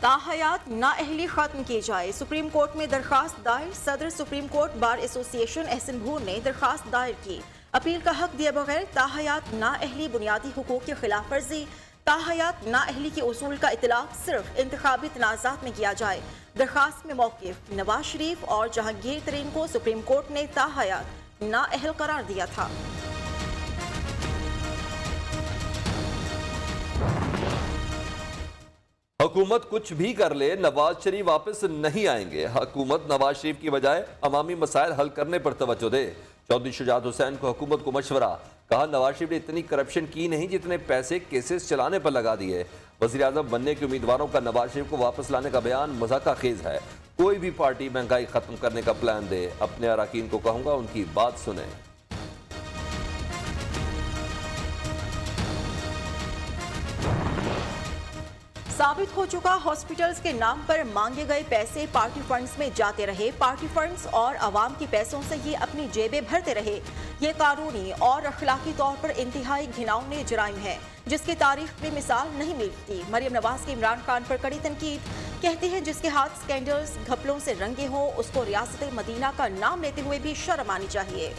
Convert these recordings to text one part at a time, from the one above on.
ताहयात नाअहली खत्म की जाए, सुप्रीम कोर्ट में दरखास्त दायर। सदर Supreme Court Bar Association Ahsan Bhoon ने दरखास्त दायर की। अपील का हक दिए बगैर ताहयात नाअहली बुनियादी हुकूक की खिलाफ वर्जी। ताहयात नाअहली के उसूल का इतलाक सिर्फ इंतखाबी तनाज़ात में किया जाए। दरखास्त में मौक़िफ़ नवाज शरीफ और जहांगीर तरीन को सुप्रीम कोर्ट ने ताहयात नाअहल करार दिया था। हुकूमत कुछ भी कर ले, नवाज शरीफ वापस नहीं आएंगे। हुकूमत नवाज शरीफ की बजाय अवामी मसाइल हल करने पर तवज्जो दे। चौधरी शुजात हुसैन को हुकूमत को मशवरा। कहा, नवाज शरीफ ने इतनी करप्शन की नहीं जितने पैसे केसेस चलाने पर लगा दिए। वज़ीर आज़म बनने के उम्मीदवारों का नवाज शरीफ को वापस लाने का बयान मज़ाक़ा खेज है। कोई भी पार्टी महंगाई खत्म करने का प्लान दे, अपने अरकान को कहूँगा उनकी बात सुने। साबित हो चुका, हॉस्पिटल्स के नाम पर मांगे गए पैसे पार्टी फंड्स में जाते रहे। पार्टी फंड्स और आवाम के पैसों से ये अपनी जेबें भरते रहे। ये कानूनी और अखलाकी तौर पर इंतहाई घिनौने जराइम है जिसकी तारीख में मिसाल नहीं मिलती। मरियम नवाज के इमरान खान पर कड़ी तनकीद। कहती है, जिसके हाथ स्कैंडल्स घपलों से रंगे हों उसको रियासत मदीना का नाम लेते हुए भी शर्म आनी चाहिए।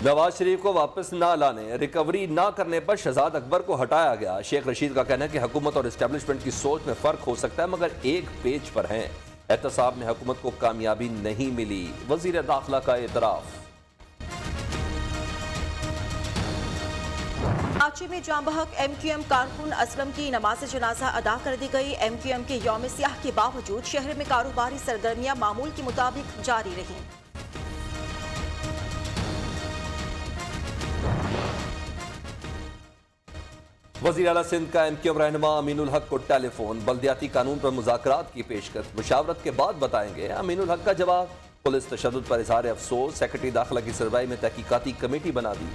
नवाज शरीफ को वापस ना लाने, रिकवरी ना करने पर शहजाद अकबर को हटाया गया। शेख रशीद का कहना है कि हुकूमत और एस्टेब्लिशमेंट की सोच में फर्क हो सकता है मगर एक पेज पर हैं। एहतसाब में हुकूमत को कामयाबी नहीं मिली, वजीर दाखिला का एतराफ। कराची में जांबहक MQM कारकुन असलम की नमाज जनाजा अदा कर दी गई। MQM के यौम सियाह के बावजूद शहर में कारोबारी सरगर्मियां मामूल के मुताबिक जारी रहीं। वज़ीर आला सिंध का MQM रहनुमा अमीनुल हक को टेलीफोन। बल्दियाती कानून पर मुज़ाकरात की पेशकश, मुशावरत के बाद बताएंगे। अमीनुल हक का जवाब। पुलिस तशद्दुद पर इज़हार अफसोस, सेक्रेटरी दाखिला की सरबराही में तहकीकाती कमेटी बना दी।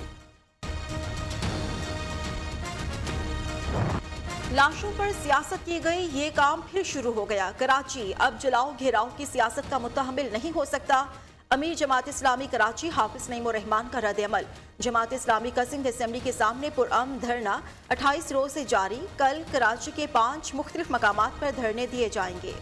लाशों पर सियासत की गई, ये काम फिर शुरू हो गया। कराची अब जलाओ घेराव की सियासत का मुतहम्मिल नहीं हो सकता। अमीर जमात इस्लामी कराची हाफिज नईम उर रहमान का रद्द-ए-अमल। जमात इस्लामी का सिंध असेंबली के सामने पुरअमन धरना 28 रोज से जारी। कल कराची के 5 मुख्तलिफ मकामात पर धरने दिए जाएंगे।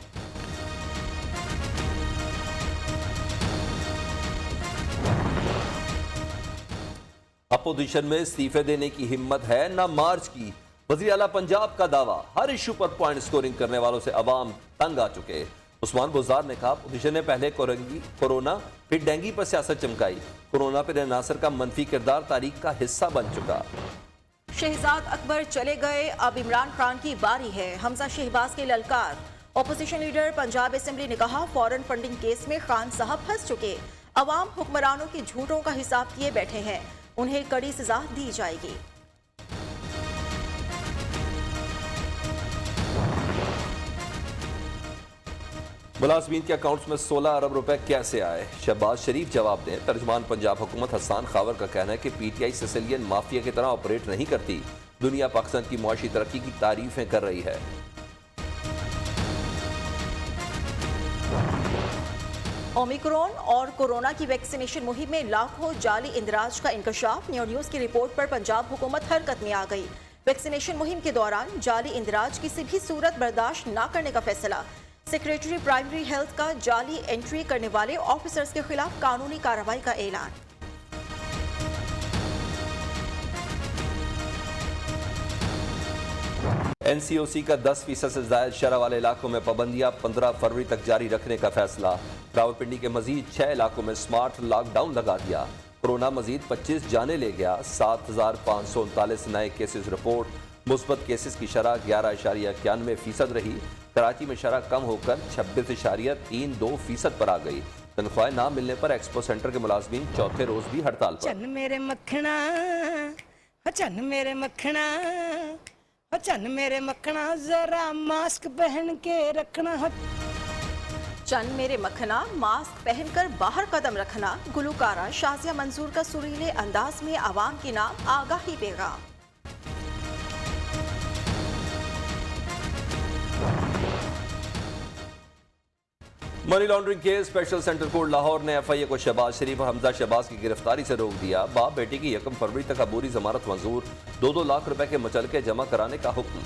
अपोजिशन में इस्तीफे देने की हिम्मत है ना मार्च की। वज़ीर आला पंजाब का दावा, हर इशू पर पॉइंट स्कोरिंग करने वालों से अवाम तंग आ चुके। उस्मान बुज़दार ने कहा, अपोजिशन ने पहले कोरोना फिर डेंगू पर सियासत चमकाई। कोरोना पर नासर का मनफी किरदार तारीख का हिस्सा बन चुका। शहजाद अकबर चले गए, अब इमरान खान की बारी है। हमजा शहबाज के ललकार। अपोजिशन लीडर पंजाब असेंबली ने कहा, फॉरेन फंडिंग केस में खान साहब फंस चुके। अवाम हुक्मरानों की झूठों का हिसाब किए बैठे हैं, उन्हें कड़ी सजा दी जाएगी। मुलाजमीन के अकाउंट्स में 16 अरब रुपए कैसे आए? शहबाज शरीफ जवाब दें। तर्जमान पंजाब हुकूमत हसन खावर का कहना है कि PTI सिसिलियन माफिया की तरह ऑपरेट नहीं करती। दुनिया पाकिस्तान की मुआशी तरक्की की तारीफें कर रही है। ओमिक्रॉन और कोरोना की वैक्सीनेशन मुहिम में लाखों जाली इंदराज का इंकशाफ। न्यू न्यूज की रिपोर्ट पर पंजाब हुकूमत हरकत में आ गई। वैक्सीनेशन मुहिम के दौरान जाली इंदराज किसी भी सूरत बर्दाश्त न करने का फैसला। सेक्रेटरी प्राइमरी हेल्थ का जाली एंट्री करने वाले ऑफिसर्स के खिलाफ कानूनी कार्रवाई का ऐलान। NCOC का 10% से ज्यादा शरह वाले इलाकों में पाबंदियां 15 फरवरी तक जारी रखने का फैसला। रावलपिंडी के मजीद 6 इलाकों में स्मार्ट लॉकडाउन लगा दिया। कोरोना मजीद 25 जाने ले गया। 7,539 नए केसेस रिपोर्ट। मुस्बत केसेस की शरह 11.91% रही। कराची में शरह कम होकर 26.32% पर आ गई। तनख्वाहें ना मिलने पर एक्सपो सेंटर के मुलाजमीन चौथे रोज भी हड़ताल पर। चन्न मेरे मक्खना, चन्न मेरे मक्खना, चन्न मेरे मक्खना, जरा मास्क पहन के रखना। चन्न मेरे मक्खना, मास्क पहनकर बाहर कदम रखना। गुलकारा शाजिया मंसूर का सुरीले अंदाज में आवाम के नाम आगाही पैगाम। Money laundering case special centre court Lahore ने एफआईए को शहबाज शरीफ और हमजा शहबाज की गिरफ्तारी से रोक दिया। बाप बेटी की 1 फरवरी तक अबूरी जमानत मंजूर, 2-2 लाख रुपए के मुचलके जमा कराने का हुक्म।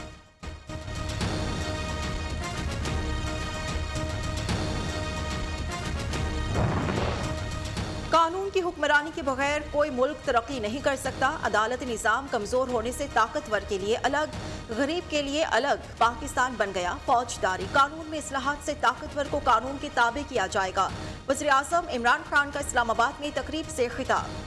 कानून की हुक्मरानी के बगैर कोई मुल्क तरक्की नहीं कर सकता। अदालती निज़ाम कमजोर होने से ताकतवर के लिए अलग, गरीब के लिए अलग पाकिस्तान बन गया। फौजदारी कानून में इस्लाहात से ताकतवर को कानून के ताबे किया जाएगा। वज़ीर आज़म इमरान खान का इस्लामाबाद में तकरीब से खिताब।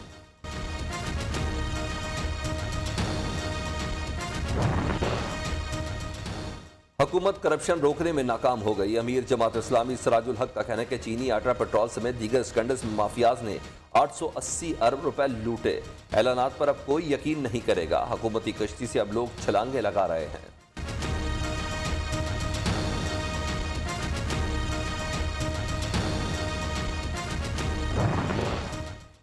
हुकूमत करप्शन रोकने में नाकाम हो गई। अमीर जमात इस्लामी सिराजुल हक का कहना है कि चीनी आटा पेट्रोल समेत दीगर स्कैंडल्स में माफियाज ने 880 अरब रुपए लूटे। ऐलानात पर अब कोई यकीन नहीं करेगा। हुकूमती कश्ती से अब लोग छलांगे लगा रहे हैं।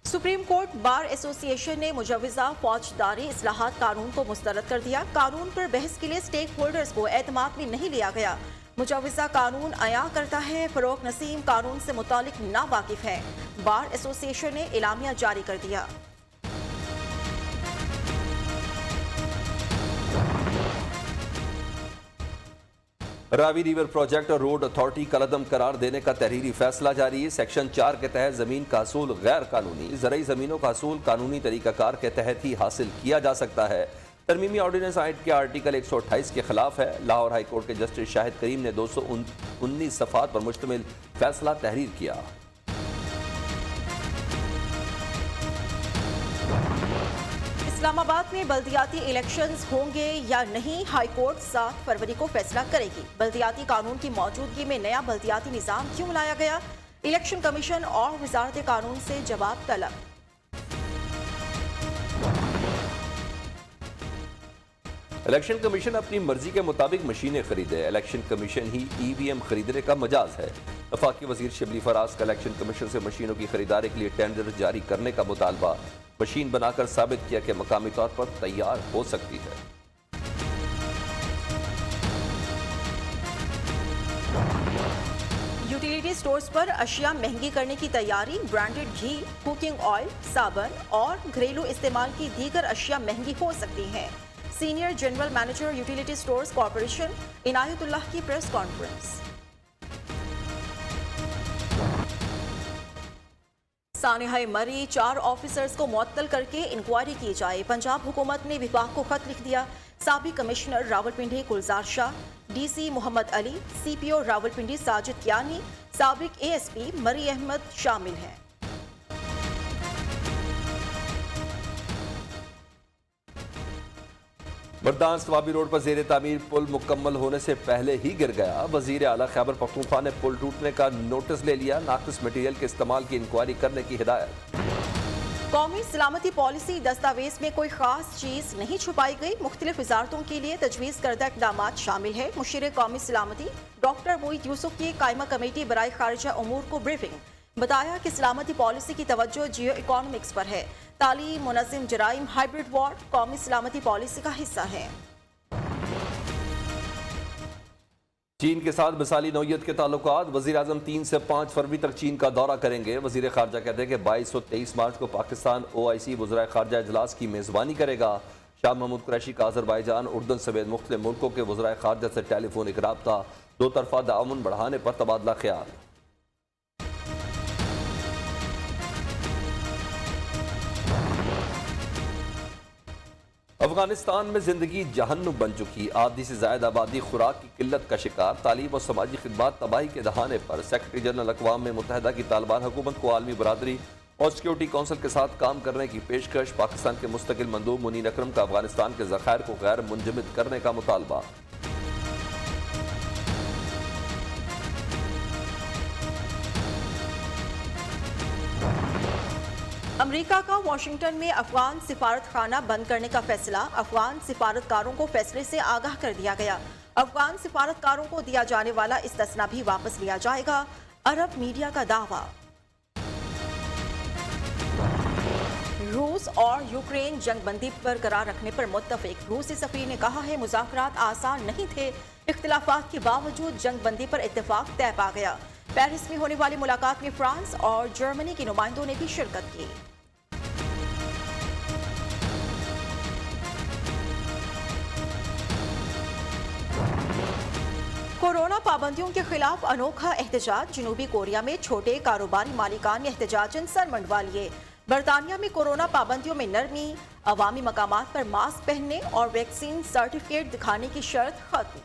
सुप्रीम कोर्ट बार एसोसिएशन ने मुजव्वज़ा फौजदारी इस्लाहात कानून को मुस्तरद कर दिया। कानून पर बहस के लिए स्टेक होल्डर्स को एतमाद में नहीं लिया गया। मुजव्वज़ा कानून अया करता है, फरोख नसीम कानून से मुतालिक ना वाकिफ है। बार एसोसिएशन ने इलामिया जारी कर दिया। रावी रिवर प्रोजेक्ट और रोड अथॉरिटी कलअदम करार देने का तहरीरी फैसला जारी है। सेक्शन 4 के तहत जमीन का असूल गैर कानूनी, ज़रई जमीनों का असूल कानूनी तरीकाकार के तहत ही हासिल किया जा सकता है। तरमीमी ऑर्डिनेंस एक्ट के आर्टिकल 128 के खिलाफ है। लाहौर हाई कोर्ट के जस्टिस शाहिद करीम ने 219 सफ़ात पर मुश्तमिल फैसला तहरीर किया। इस्लामाबाद में बल्दियाती इलेक्शंस होंगे या नहीं, हाई कोर्ट 7 फरवरी को फैसला करेगी। बल्दियाती कानून की मौजूदगी में नया बल्दियाती निज़ाम क्यों लाया गया, इलेक्शन कमीशन और वजारत कानून से जवाब तलब। इलेक्शन कमीशन अपनी मर्जी के मुताबिक मशीनें खरीदे। इलेक्शन कमीशन ही ईवीएम खरीदने का मजाज है। वफाकी वजीर शिबली फराज का इलेक्शन कमीशन से मशीनों की खरीदारी के लिए टेंडर जारी करने का मुतालबा। मशीन बनाकर साबित किया कि मकामी तौर पर तैयार हो सकती है। यूटिलिटी स्टोर्स पर अशिया महंगी करने की तैयारी। ब्रांडेड घी, कुकिंग ऑयल, साबुन और घरेलू इस्तेमाल की दीगर अशिया महंगी हो सकती हैं। Senior general manager utility stores corporation Inayatullah की प्रेस कॉन्फ्रेंस। सानिहाए मरी 4 ऑफिसर्स को मुअत्तल करके इंक्वायरी की जाए। पंजाब हुकूमत ने विभाग को खत लिख दिया। साबिक कमिश्नर रावलपिंडी गुलजार शाह, डीसी मोहम्मद अली, सीपीओ रावलपिंडी साजिद कियानी, साबिक एएसपी मरी अहमद शामिल हैं। बर्दाश्त वाबी रोड पर जेर तामीर पुल मुकम्मल होने से पहले ही गिर गया। वजीर आला खैबर पख्तूनख्वा ने पुल टूटने का नोटिस ले लिया। नाकिस मटीरियल के इस्तेमाल की इंक्वायरी करने की हिदायत। कौमी सलामती पॉलिसी दस्तावेज में कोई खास चीज नहीं छुपाई गई। मुख्तलिफ वजारतों के लिए तजवीज़ करदा इक़दाम शामिल है। मुशीर कौमी सलामती डॉक्टर मोईद यूसुफ की कायमा कमेटी बराए खारिजा उमूर को ब्रीफिंग। बताया कि सलामती पॉलिसी की तवज्जो जियो इकोनॉमिक्स पर है। तालीम, मुनज़्ज़म जराइम, हाइब्रिड वॉर कौमी सलामती पॉलिसी का हिस्सा है। चीन के साथ मिसाली नौयत के ताल्लुकात। वज़ीर आज़म 3 से 5 फरवरी तक चीन का दौरा करेंगे। वज़ीर ख़ारजा कहते हैं कि 22 और 23 मार्च को पाकिस्तान OIC वज़राए ख़ारजा इजलास की मेज़बानी करेगा। शाह महमूद कुरैशी का अज़रबैजान, उर्दन समेत मुख्तलिफ मुल्कों के वज़राए ख़ारजा से टेलीफोनिक राब्ता। 2 तरफ़ा ताअवुन बढ़ाने पर तबादला ख्याल। अफगानिस्तान में जिंदगी जहन्नुम बन चुकी। आधी से ज्यादा आबादी खुराक की किल्लत का शिकार। तालीम और समाजी खिदमात तबाही के दहाने पर। सेक्रेटरी जनरल अक़वाम मुत्तहिदा की तालिबान हुकूमत को आलमी बरादरी और सिक्योरिटी काउंसिल के साथ काम करने की पेशकश। पाकिस्तान के मुस्तकिल मंदूब मुनीर अकरम का अफगानिस्तान के ज़खायर को गैर मुंजमद करने का मुतालबा। अमेरिका का वाशिंगटन में अफगान सिफारत खाना बंद करने का फैसला। अफगान सिफारतकारों को फैसले से आगाह कर दिया गया। अफगान सिफारतकारों को दिया जाने वाला इस्तिस्ना भी वापस लिया जाएगा। अरब मीडिया का दावा। रूस और यूक्रेन जंगबंदी बरकरार रखने पर मुत्तफिक। रूसी सफीर ने कहा है मुज़ाकरात आसान नहीं थे, इख्तिलाफात के बावजूद जंगबंदी पर इत्तेफाक तय पा गया। पेरिस में होने वाली मुलाकात में फ्रांस और जर्मनी के नुमाइंदों ने भी शिरकत की। कोरोना पाबंदियों के खिलाफ अनोखा एहतजाज। जनूबी कोरिया में छोटे कारोबारी मालिकान ने एहतजाजन सर मंडवा लिए। बरतानिया में कोरोना पाबंदियों में नरमी, अवामी मकामात पर मास्क पहनने और वैक्सीन सर्टिफिकेट दिखाने की शर्त खत्म।